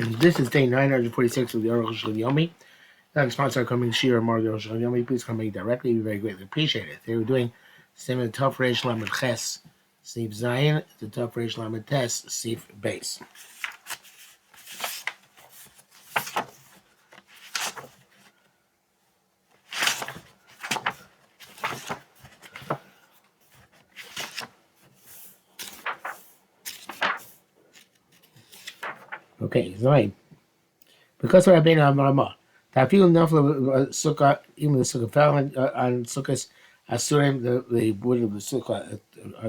This is day 946 of the Arukh HaShulchan. Thanks, sponsor coming Shir Mar the Arukh HaShulchan. Please come me directly. We very greatly appreciate it. They were doing Simon Tov Reish Lamed Ches Sif Zayin, the Tov Reish Lamed Tes Sif Base. Okay, Zayin. Because we're being on Ramah. Tafil Nafla Sukkah, even the Sukkah fell on Sukkahs, Asurim, the wood of the Sukkah,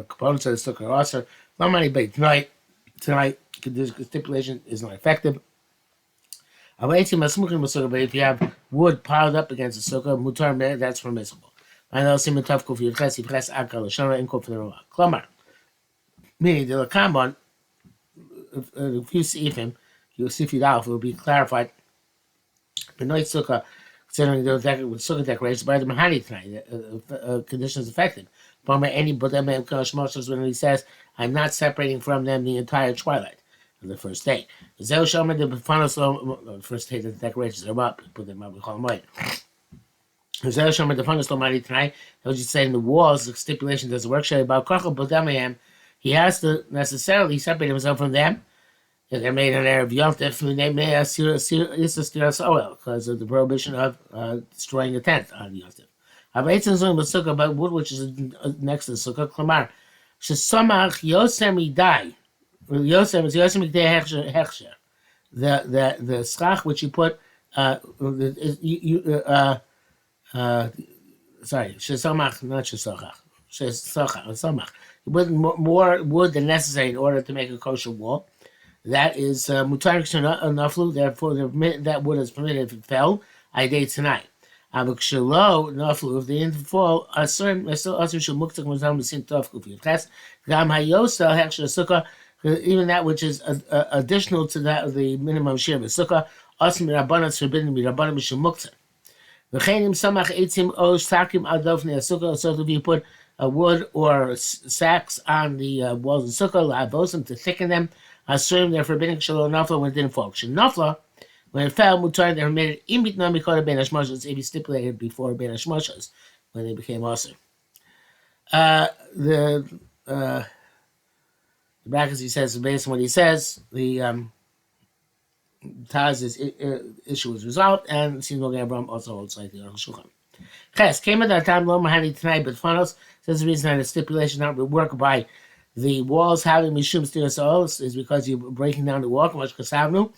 components of the Sukkah are also. Not many, but tonight, this stipulation is not effective. But if you have wood piled up against the Sukkah, Mutar, that's permissible. I know Simon Tov Kuf Yudches, Yudches Akal, Shana, and Kuf Ramah. Klamar. Meaning, the Lakamon, if you see him, you'll see if you it will be clarified. Benoit Sukkah, considering the Sukkah decorations by the Mahani tonight, conditions affected. But any when he says, I'm not separating from them the entire twilight of the first day. The first day that the decorations are up, put them up, we call them white. Tonight, I was just saying the walls, the stipulation doesn't work. He has to necessarily separate himself from them. If they're made on Erev Yontif, they may because of the prohibition of destroying a tent on Yontif. But wood which is next to the sukkah, Klamar, Shesamach Yosem Idai. Yosem is Yosem Idai Hechsher. The schach which you put, Shesamach, not Shesachach. Shesachach. You put more wood than necessary in order to make a kosher wall. That is mutar naflu. Therefore, that wood is permitted if it fell. I date tonight. Avukshalo naflu. If they didn't fall, even that which is additional to that of the minimum share of the sukkah. Asim rabbanan forbidden rabbanan mishum muktzah. V'cheinim samach etzim o sakim adofnei sukkah. So if you put wood or sacks on the walls of the sukkah, la'avosim to thicken them. Assume they're forbidding shalom nafla when it didn't fall. Nafla, when it fell, mutar they're made imit namikota ben hashmashas if he stipulated before ben hashmashas when they became awesome. The brackets he says based on what he says, the Taz's issue was resolved, and Sinol Gabram also holds like the Arukh HaShulchan. Ches came at that time lo mahani tonight, but funnels says the reason that the stipulation not would work by the walls having mishum stiras is because you're breaking down the wall. Much kasavnu.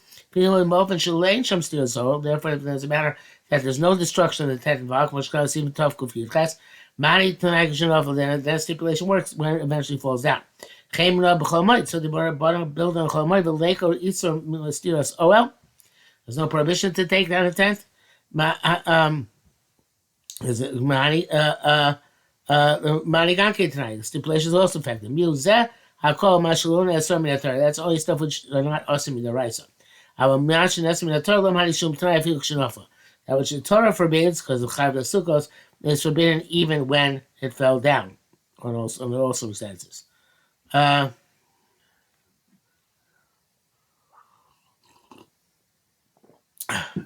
Therefore, if there's a matter that there's no destruction of the tent and much even tough kufiyut. Mani tonight then stipulation works when it eventually falls down. So the bottom building on cholmoid the lake or isur stiras oel. There's no prohibition to take down a tent. Is it mani Maniganke tonight. The stipulation is also effective. That's only stuff which are not awesome in the Raisa. That which the Torah forbids, because the Chav Sukkos is forbidden even when it fell down under all circumstances.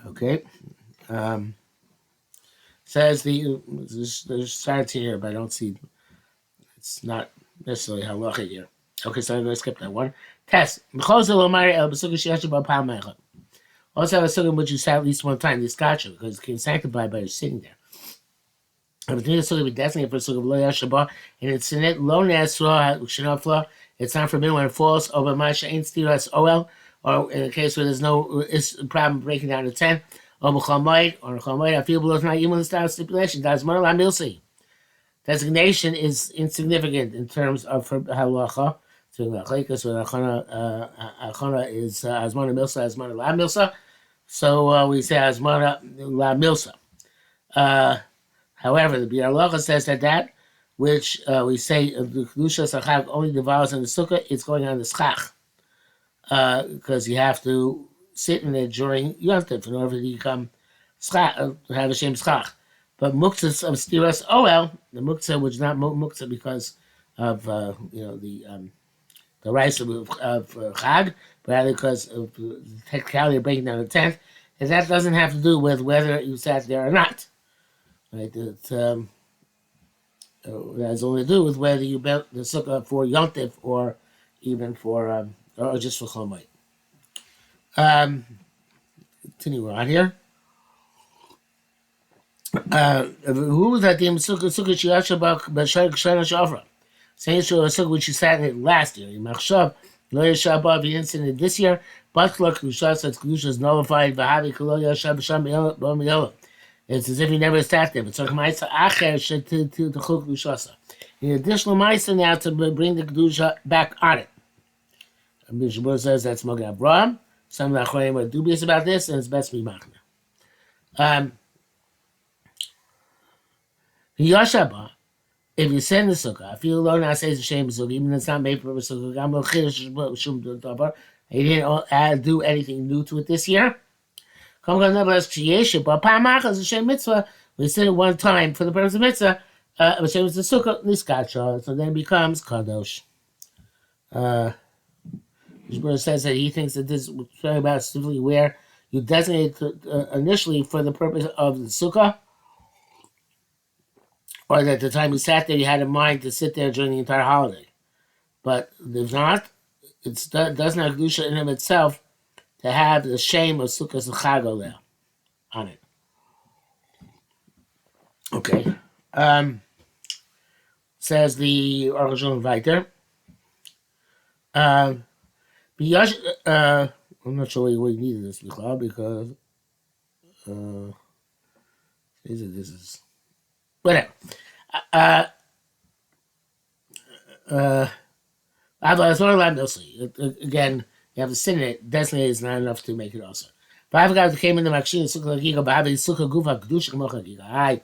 Okay. Says there's starts here, but I don't see. It's not necessarily halacha here. Okay, so I'm going to skip that one. Test. Also have a sukkah which you sat at least one time. This gotcha because it can sanctified by sitting there. But the sukkah be designated for sukkah lo yashabah, and it's in it lo nesra shenafla. It's not forbidden when it falls over masha ain't stiras oel, or in a case where there's no problem breaking down the tent. Or I feel below tonight, even the style stipulation. Designation is insignificant in terms of halacha. Because achana is azmana milsa, azmana la milsa. So we say azmana la milsa. However, the Biur Halacha says that which we say the kedusha sachav only devours in the sukkah, it's going on the schach. Because you have to sit in it during Yontif in order to become have a shem schach. But muktzah of stiras oel, the muktzah which is not muktzah because of the the rice of Chag, but rather because of the technicality of breaking down the tent, and that doesn't have to do with whether you sat there or not. Right? It has only to do with whether you built the sukkah for Yontif or even for or just for Chol Moed. Continue on here. Who was that? The sukkah sheyasha b'shayk shana shafra. Saying so a sukkah which you sat in it last year. Machshav lo yashav ba v'insin this year. But look, kedusha says kedusha is nullified. V'havi kol yashav b'sham b'miyela. It's as if he never sat there. But so ma'isa acher to chuk kedusha. An additional ma'isa now to bring the kedusha back on it. Mishabur says that's Mogen Avraham. Some of the Achronim are dubious about this, and it's best to be machna. Yashaba, if you send the sukkah, I feel alone. I say it's a shame sukkah, even if it's not made for a sukkah. He didn't do anything new to it this year. But we said it one time for the purpose of mitzvah. But it was the sukkah niskacha, so then it becomes kadosh. Mishmur says that he thinks that this is talking about specifically where you designate initially for the purpose of the sukkah, or that at the time you sat there, you had in mind to sit there during the entire holiday. But if not, it doesn't have kedusha in itself to have the shame of sukkahs and chag there on it. Okay. Says the Arukh HaShulchan weiter. I'm not sure why you needed this because this is whatever. Again, you have to sin in it. Definitely is not enough to make it also. But I've got came in the machine sukkah chagiga, but having sukkah gufa kedusha k'mo chagiga. Hi,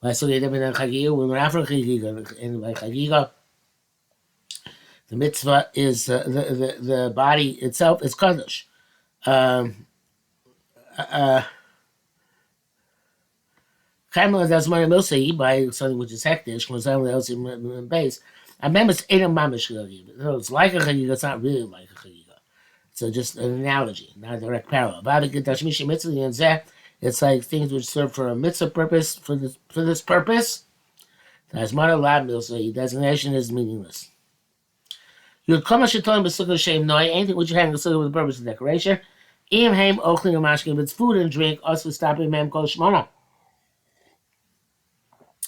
by sukkah even in chagiga, we're not for chagiga, and by chagiga, the mitzvah is the body itself is kadosh. Chayim does money mostly by something which is hektish, when something else in base. I remember it's ain't a mamish chagiga. So it's like a chagiga, it's not really like a chagiga. So just an analogy, not a direct parallel. It's like things which serve for a mitzvah purpose, for this purpose. As mother lab milsei, designation is meaningless. You come as you told him b'sukkah shame noi, anything which you have in the sukkah with the purpose of decoration. Im heim ochling or mashkin, if it's food and drink, also stopping mem kol shmona.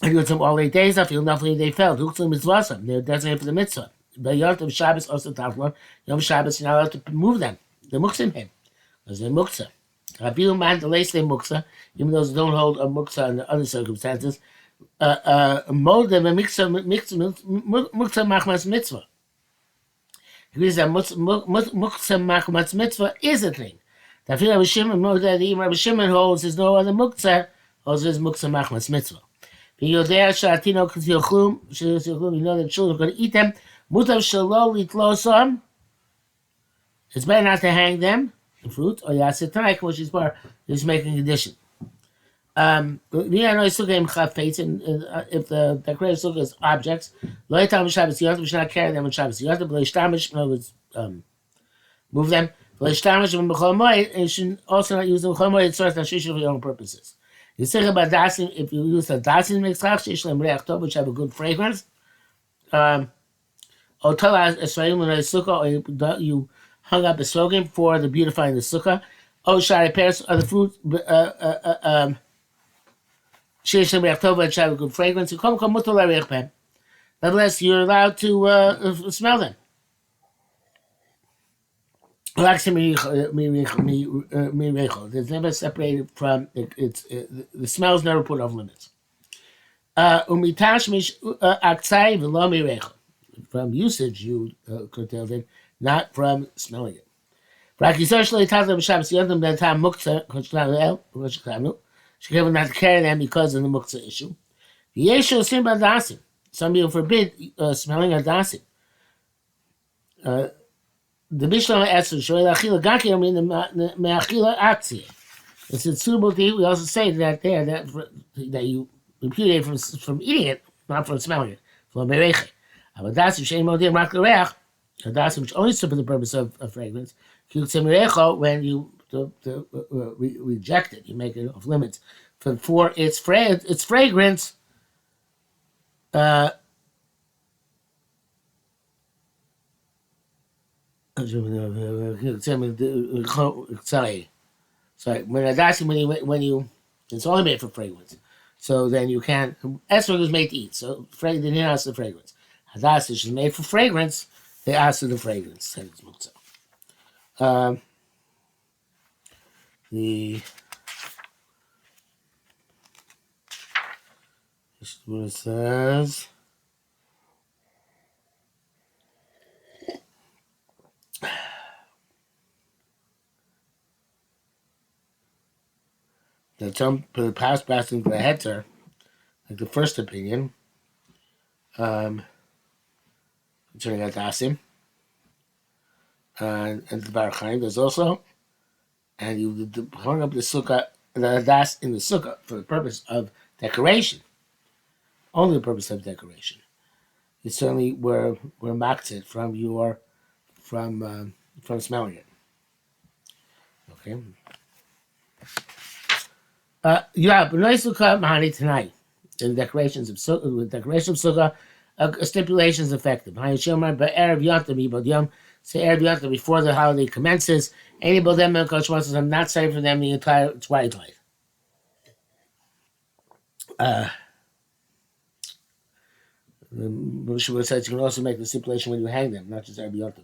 If you had some all 8 days, I feel nothing they felt. Huxlim is wasam. They're designated for the mitzvah. But Yom Tov Shabbos also taflon. Yom Shabbos, you're not allowed to move them. They're muktzim him. Because they're muktzah. Rabiu man delays they muktzah, even those who don't hold a muktzah under other circumstances. Mold them a muktzah machmas mitzvah. He means that muktzah machmas mitzvah is a thing. I feel Rabbi Shimon knows that even Rabbi Shimon holds there's no other muktzah, holds there's muktzah machmas mitzvah. You know that children are going to eat them. It's better not to hang them, the fruit, or yasetanaik, which is part is making a condition. If the decorated sukkah is objects, we should not carry them on Shabbos. Move them. You should also not use them for your own purposes. You say about dasim, if you use a dasim mixach, which have a good fragrance. Or you hung up a slogan for the beautifying the sukkah. Shari pears are the fruit. Which have a good fragrance. Nevertheless, you're allowed to smell them. It's never separated from the smell is never put off limits. From usage, you curtailed it, not from smelling it. She gave them not to carry them because of the muktzah issue. Some people forbid smelling a dasim. The Mishnah asks, it's suitable to eat. We also say that there that you repudiate from eating it, not from smelling it. From mereche. But that's shame modim rak l'reach. Hadas, which only serve for the purpose of fragrance. When you reject it, you make it off limits. For its fragrance, sorry, when you, it's only made for fragrance. So then you can't. Esrog was made to eat, so they didn't ask the fragrance. Hadas, which is made for fragrance, they asked for the fragrance. The this is what it says. The term past passing to the heter, like the first opinion, concerning Adasim, and the Barachayim, there's also, and you hung up the sukkah, the Adas in the sukkah for the purpose of decoration, only the purpose of decoration. You certainly were mocked it from smelling it. Okay. But no sukkah mahani tonight. In decorations of sukkah, with decoration of sukkah, a stipulation is effective. But erev yom, say erev yom before the holiday commences. Any bodem and koshmas, I'm not sorry for them the entire twilight. Moshe says you can also make the stipulation when you hang them, not just erev yom.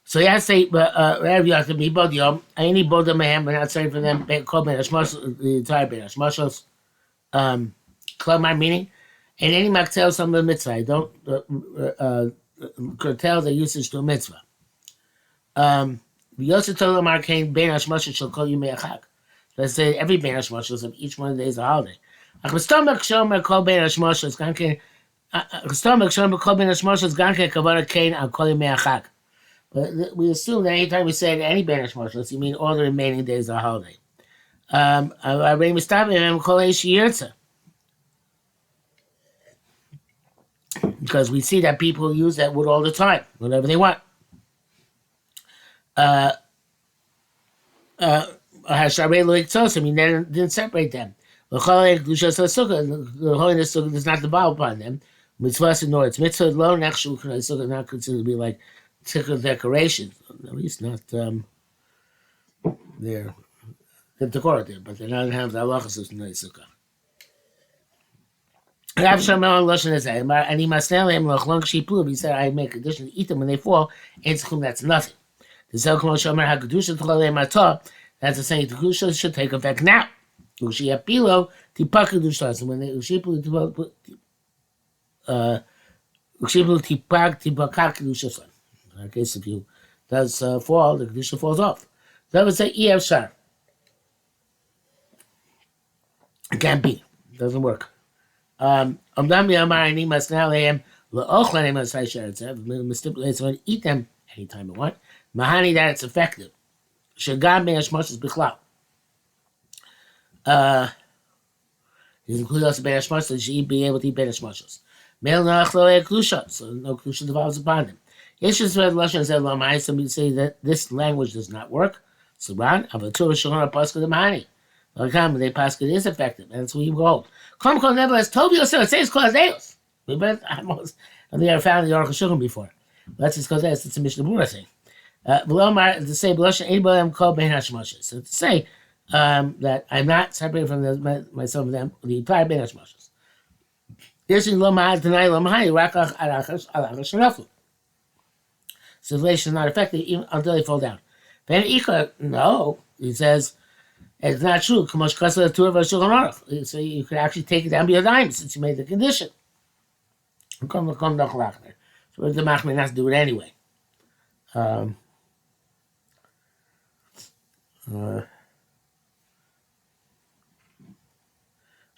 So yeah, say, wherever you have to be, but any both of them, but not sorry for them. Called the entire Ben Hashmashos. Klamar meaning, and any maktel some of the mitzvah. I don't curtail the usage to a mitzvah. We also told them arcane Ben Hashmashos shall call you me'achak. Let's say every Ben Hashmashos of each one of the days a holiday. Achostomach shomer call Ben Hashmashos ganke. Achostomach shomer call Ben Hashmashos ganke kavara kain al call you me'achak. But we assume that anytime we say any Ben Hashmashos, you mean all the remaining days of a holiday. Because we see that people use that wood all the time, whenever they want. I mean, they didn't separate them. The holiness does not devolve upon them. Mitzvah nor its mitzvah alone actually not considered to be like particular decorations, at least not they're decorative, but they don't have the halachas of Nei Sukkah. Rav Shamel Lashon is and he must tell him long shipul. He said, I make a condition to eat them when they fall. Ain't suchum, that's nothing. The Zelkom Shomer HaKedusha Tchalei Matah. That's the saying the Kedusha should take effect now. Ushiyapilo Tipak Kedusha. When they Ushipul Tipak Kedusha. In case if you does fall, the Kedusha falls off. That would say Ev Shar. It can't be. It doesn't work. Stipulates when eat them anytime you want. Mahani that it's effective. Shagam ben Hashmashos bichlal. He's included also ben Hashmashos, so she'd be able to eat ben Hashmashos. Male nachlo klusha, so no klusha devolves upon them. Yeshus read Lashon said Lamai. Some say that this language does not work. So Ran Avatur Shulchan Paska the Mahani. They pass it is effective, and that's what you hold. Come nevertheless, told you so. It says Kodeos. We bet almost, and they are found in the Arukh HaShulchan before. That's just Kodeos. It's a Mishnah Berurah thing. To say anybody I'm called Ben Hashmashos. So to say that I'm not separated from myself from them, the entire Ben Hashmashos. Civilization is not effective even until they fall down. No, he says. It's not true. So you could actually take it down by your dime since you made the condition. So the Machman has to do it anyway.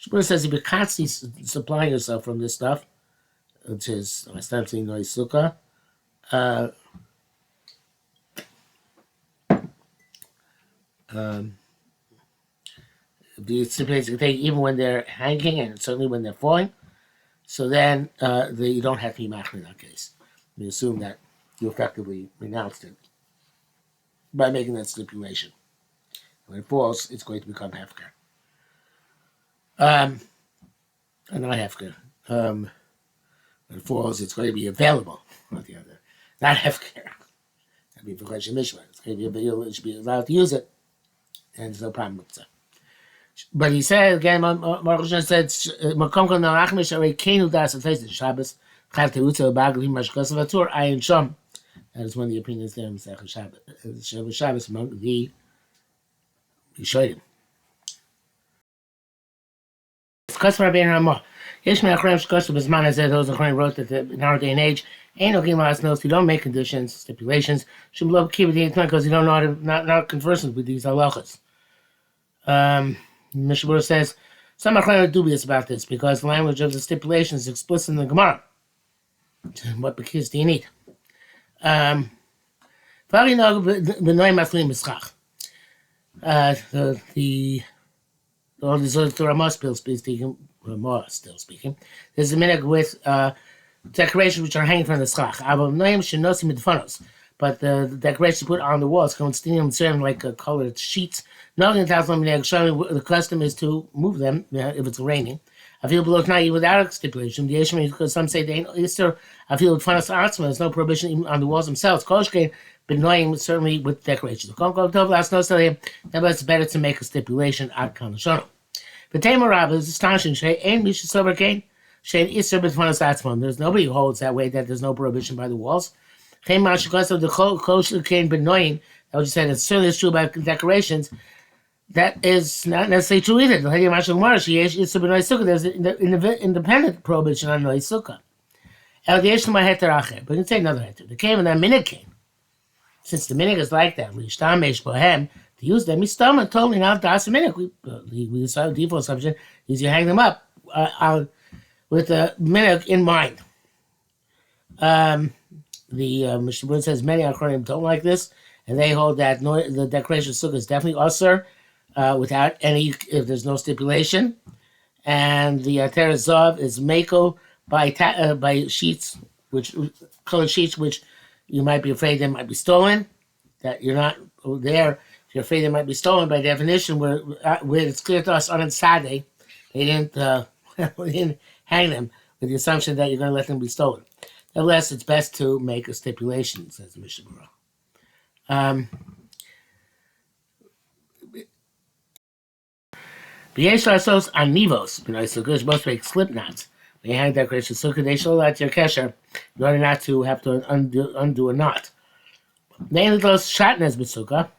Shmuel says if you're constantly supplying yourself from this stuff, which is ostensibly no sukkah, the stipulations can take even when they're hanging and certainly when they're falling. So then you don't have to be machmir in that case. We assume that you effectively renounced it by making that stipulation. When it falls, it's going to become hefker. Not hefker. When it falls, it's going to be available. Not the other. Not hefker. That'd be for question mishmar. It's going to be you should be allowed to use it, and there's no problem with that. But he said again, Arukh HaShulchan said, "Makom kol nalachmish arei kenu das atfeis Shabbos chal terutza bagli mashkas vatur ayin sham." That is one of the opinions there in Shabbos among the Rishonim. Because Rabbeinu Ramah, Yesh me'achrim shkosu b'zman hazeh, those achrim wrote that in our day and age, ain't no gimas knows you don't make conditions, stipulations, should love keep it because you don't know how to not conversant with these halachas. Mishabur says some achrim are dubious about this because the language of the stipulation is explicit in the Gemara. What because do you need? The Ramah still speaking. There's a minute with decorations which are hanging from the schach. But the decorations put on the walls can stand like colored sheets. The custom is to move them if it's raining. I feel below tonight without a stipulation. Because some say they ain't Easter. I feel with funnest artsman. There's no prohibition even on the walls themselves. Koshke, but annoying certainly with decorations. Nevertheless, it's better to make a stipulation at Kanashono. But Tamer Rabbah is astonishing. There's nobody who holds that way that there's no prohibition by the walls. That what you said, it's certainly true about decorations. That is not necessarily true either. There's an independent prohibition on noise sukkah. But you can say another heter. The came and that minute came. Since the minute is like that, to use them, totally not das a minute. We decided the default assumption is you hang them up with the minute in mind. The Mishnah says many Acharonim don't like this, and they hold that the decoration of sukkah is definitely usher without any, if there's no stipulation, and the Teres Zav is mako by sheets, which colored sheets, which you might be afraid they might be stolen. That you're not there. If you're afraid they might be stolen, by definition, where it's clear to us on Saturday, they didn't hang them with the assumption that you're going to let them be stolen. Nevertheless, it's best to make a stipulation, says the Mishnah Berurah. B'yesh anivos, you're supposed to make slip knots. When you hang decoration sukkah, they show that your kesher in order not to have to undo a knot. Mainly those shatnez b'sukkah.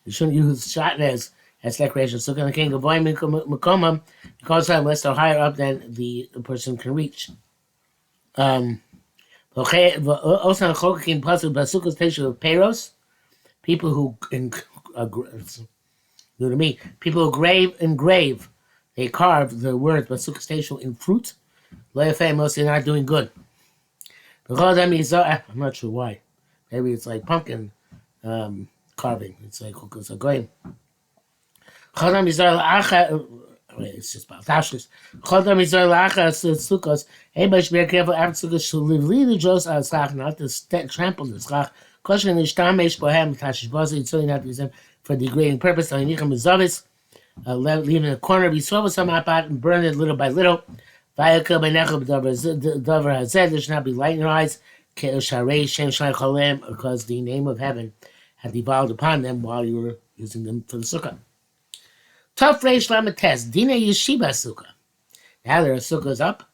You shouldn't use shatnez as decoration sukkah. And the king of Makomam, because unless they're higher up than the person can reach. Also, people who people who engrave, they carve the words Basukah station in fruit. Mostly not doing good. I'm not sure why. Maybe it's like pumpkin carving. It's like a grain. It's just about tashlis. Anybody should be careful after sukkahs to leave draws out slach, not to trample the slach. Kosher is tamesh bohem tashish bazi. It's really not to use them for degrading purpose. Leave in a corner, be swallow some apat and burn it little by little. There should not be light in your eyes, because the name of heaven had devolved upon them while you were using them for the sukkah. Tough reish lamates, dina yeshiva sukkah. Now there are sukkahs up,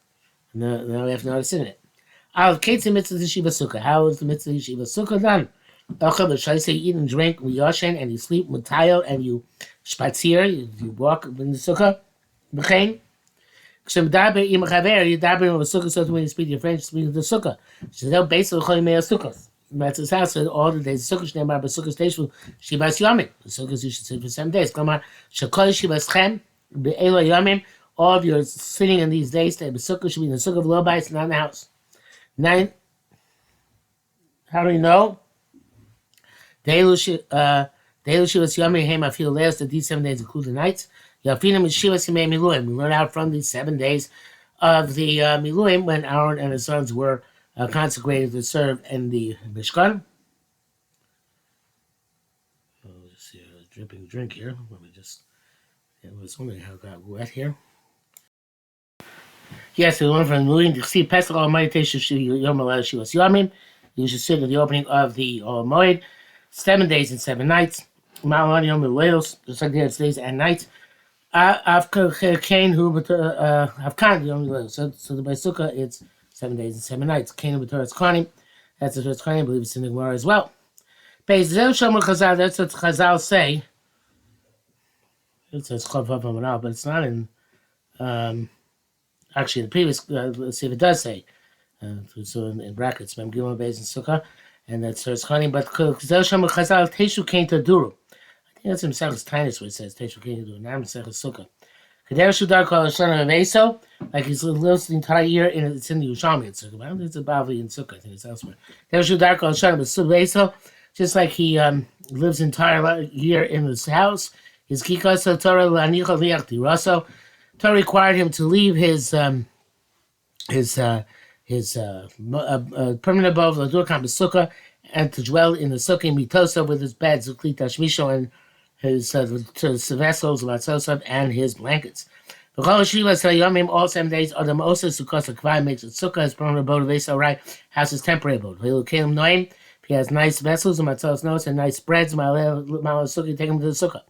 and now we have to know how to sit in it. Al ketzim mitzvah yeshiva sukkah. How is the mitzvah yeshiva sukkah done? Should I say you eat and drink, yashen, and you sleep, mutayel, and you spazier, you walk in the sukkah, b'chein. You daber with a sukkah, so when you speak to your friends, speak to the sukkah. So they'll basically call you sukkah. That's his house. All the days, sukkah should never have a sukkah station. Shivas yamim. The sukkahs you should sit for 7 days. Come on, shakol shivas chem be'elo yamim. all of your sitting in these days, the sukkah should be in the sukkah of low bites, not in the house. 9. How do we know? Deilu Shivas Yomei Hem Afil Leos, that these 7 days include the nights. Yafinim Shivas Yomei Miluim. We learn out from these 7 days of the Miluim when Aaron and his sons were consecrated to serve in the Mishkan. Oh, just see a dripping drink here. Let me just. I was wondering how it got wet here. Yes, we learn from the Miluim to see Pesach Almighty Yom Shivas Yomim. You should sit at the opening of the Moed. 7 days and 7 nights. Ma'alan Yom Leos, just like it's days and nights. Avkan Yom Leos. So the Sukkah, it's 7 days and 7 nights. Kain B'Torah Kohanim. That's the Torah Kohanim. I believe it's in the Gemara as well. That's what Chazal say. It says Chav, but it's not in. Actually, the previous. Let's see if it does say. So in brackets, Mem Gimel Beis and Sukkah. And that's Torah Kohanim, but Chazal Teshu Kain Taduru. I think that's in Mesechus Tainus where it says Teshu Kain Taduru, not Mesechus Sukkah. Kadesh Shudar Kol Hashanah Aveso, like he's lives the entire year, and it's in the Yerushalmi in Sukkah. I don't think it's Bavli in Sukkah. I think it's elsewhere. Kadesh Shudar Kol Hashanah Aveso, just like he lives the entire year in his house. His Kikasa Torah Lanicha Liach Diraso. Torah required him to leave his permanent abode, Ladur Kam Sukkah, and to dwell in the Sukkah Mitosa with his beds, Zuklit Shmisho, and his vessels, Latsosav, and his blankets. All 7 days, Adam Osa Sukkah Kvai makes it Sukkah, his permanent abode of Esau, right? House is temporary abode. He has nice vessels, and Matzos notes, and nice breads, Sukkah, take him to the Sukkah.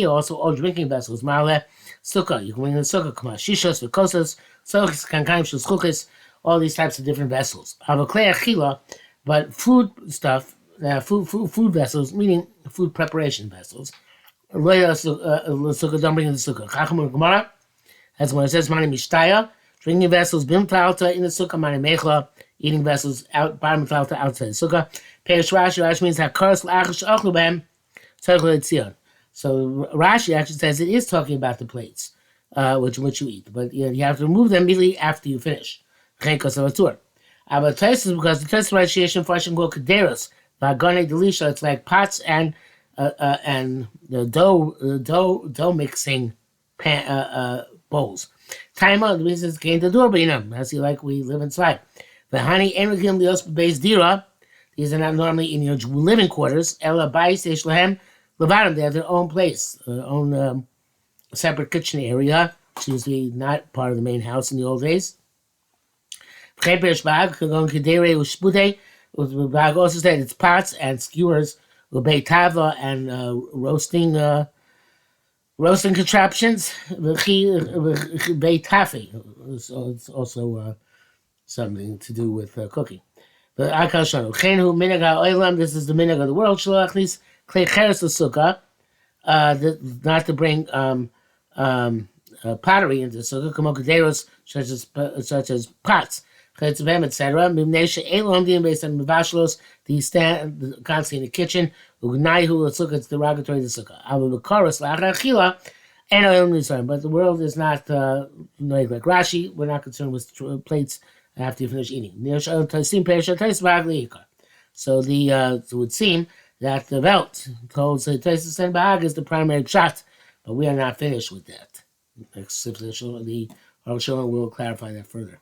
Also all drinking vessels, Ma'aleh Sukkah, you can bring in the Sukkah, Kama Shishos, Vikosas, Sochis, Kankaim, Shuschuchis, all these types of different vessels. But food stuff, food vessels, meaning food preparation vessels. Sukkah, don't bring in the Sukkah. Chacham Gemara, that's when it says Mani Mishtaya, drinking vessels, Bim Talta in the Sukkah, Mani Mechla, eating vessels out, Bim Talta outside the Sukkah. Perish Rashi means Hakaras L'Achish Ochlubem, Tzarech Tzion. So Rashi actually says it is talking about the plates, which you eat, but you have to remove them immediately after you finish. Because the Tosfos Rashi Farshim go Kederos, Vagone Delisha, it's like pots and the dough mixing bowls. Taima, the reason is gain the door b'inam, as like we live inside. The honey enrikim lios b'beis dira. These are not normally in your living quarters. Ela bais yesh lahem levadim. They have their own place, their own separate kitchen area. It's usually not part of the main house in the old days. Bag also said it's pots and skewers, tava and roasting contraptions. So it's also something to do with cooking. This is the minhag of the world. Not to bring pottery into the sukkah, such as pots, etc. These stand constantly in the kitchen. It's derogatory to the sukkah. But the world is not like Rashi. We're not concerned with plates after you finish eating. So it would seem that the Velt told Taisus and Bahag is the primary shot, but we are not finished with that. The Arukh HaShulchan will clarify that further.